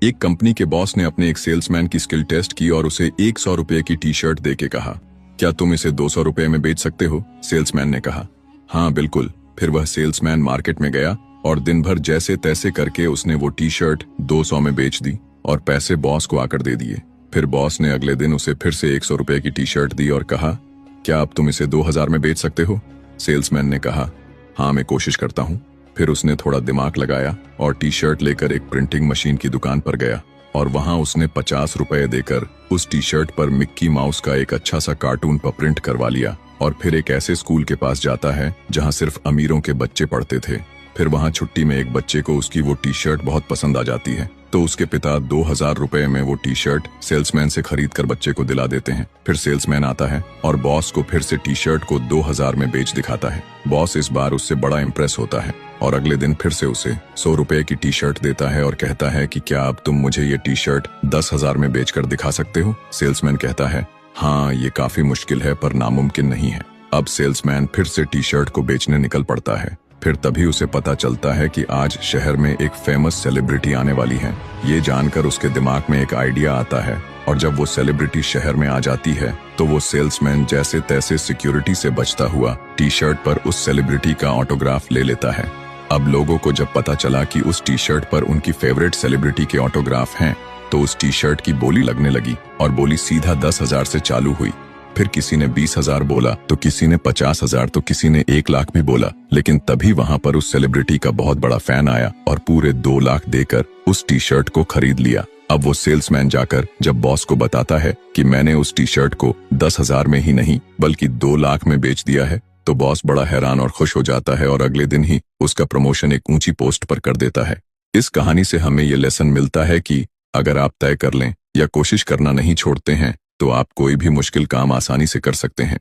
एक कंपनी के बॉस ने अपने एक सेल्समैन की स्किल टेस्ट की और उसे 100 रुपए की टी शर्ट देके कहा, क्या तुम इसे 200 रुपए में बेच सकते हो? सेल्समैन ने कहा, हाँ बिल्कुल। फिर वह सेल्समैन मार्केट में गया और दिन भर जैसे तैसे करके उसने वो टी शर्ट 200 में बेच दी और पैसे बॉस को आकर दे दिए। फिर बॉस ने अगले दिन उसे फिर से 100 रुपए की टी शर्ट दी और कहा, क्या अब तुम इसे 2000 में बेच सकते हो? सेल्समैन ने कहा, हाँ मैं कोशिश करता हूँ। फिर उसने थोड़ा दिमाग लगाया और टी शर्ट लेकर एक प्रिंटिंग मशीन की दुकान पर गया और वहां उसने 50 रुपए देकर उस टी शर्ट पर मिक्की माउस का एक अच्छा सा कार्टून पर प्रिंट करवा लिया। और फिर एक ऐसे स्कूल के पास जाता है जहां सिर्फ अमीरों के बच्चे पढ़ते थे। फिर वहां छुट्टी में एक बच्चे को उसकी वो टी शर्ट बहुत पसंद आ जाती है, तो उसके पिता 2000 रुपए में वो टी शर्ट सेल्समैन से खरीद कर बच्चे को दिला देते हैं। फिर सेल्समैन आता है और बॉस को फिर से टी शर्ट को 2000 में बेच दिखाता है। बॉस इस बार उससे बड़ा इम्प्रेस होता है और अगले दिन फिर से उसे 100 रुपए की टी शर्ट देता है और कहता है कि क्या अब तुम मुझे ये टी शर्ट 10,000 में बेचकर दिखा सकते हो? सेल्समैन कहता है, हाँ ये काफी मुश्किल है पर नामुमकिन नहीं है। अब सेल्समैन फिर से टी शर्ट को बेचने निकल पड़ता है। फिर तभी उसे पता चलता है कि आज शहर में एक फेमस सेलिब्रिटी आने वाली है। ये जानकर उसके दिमाग में एक आइडिया आता है और जब वो सेलिब्रिटी शहर में आ जाती है तो वो सेल्समैन जैसे तैसे सिक्योरिटी से बचता हुआ टी शर्ट पर उस सेलिब्रिटी का ऑटोग्राफ ले लेता है। अब लोगों को जब पता चला कि उस टी शर्ट पर उनकी फेवरेट सेलिब्रिटी के ऑटोग्राफ हैं, तो उस टी शर्ट की बोली लगने लगी और बोली सीधा 10,000 से चालू हुई। फिर किसी ने 20,000 बोला तो किसी ने 50,000 तो किसी ने 1 लाख भी बोला। लेकिन तभी वहां पर उस सेलिब्रिटी का बहुत बड़ा फैन आया और पूरे 2 लाख देकर उस टी शर्ट को खरीद लिया। अब वो सेल्समैन जाकर जब बॉस को बताता है कि मैंने उस टी शर्ट को 10,000 में ही नहीं बल्कि 2 लाख में बेच दिया है, तो बॉस बड़ा हैरान और खुश हो जाता है और अगले दिन ही उसका प्रमोशन एक ऊंची पोस्ट पर कर देता है। इस कहानी से हमें ये लेसन मिलता है कि अगर आप तय कर लें या कोशिश करना नहीं छोड़ते हैं तो आप कोई भी मुश्किल काम आसानी से कर सकते हैं।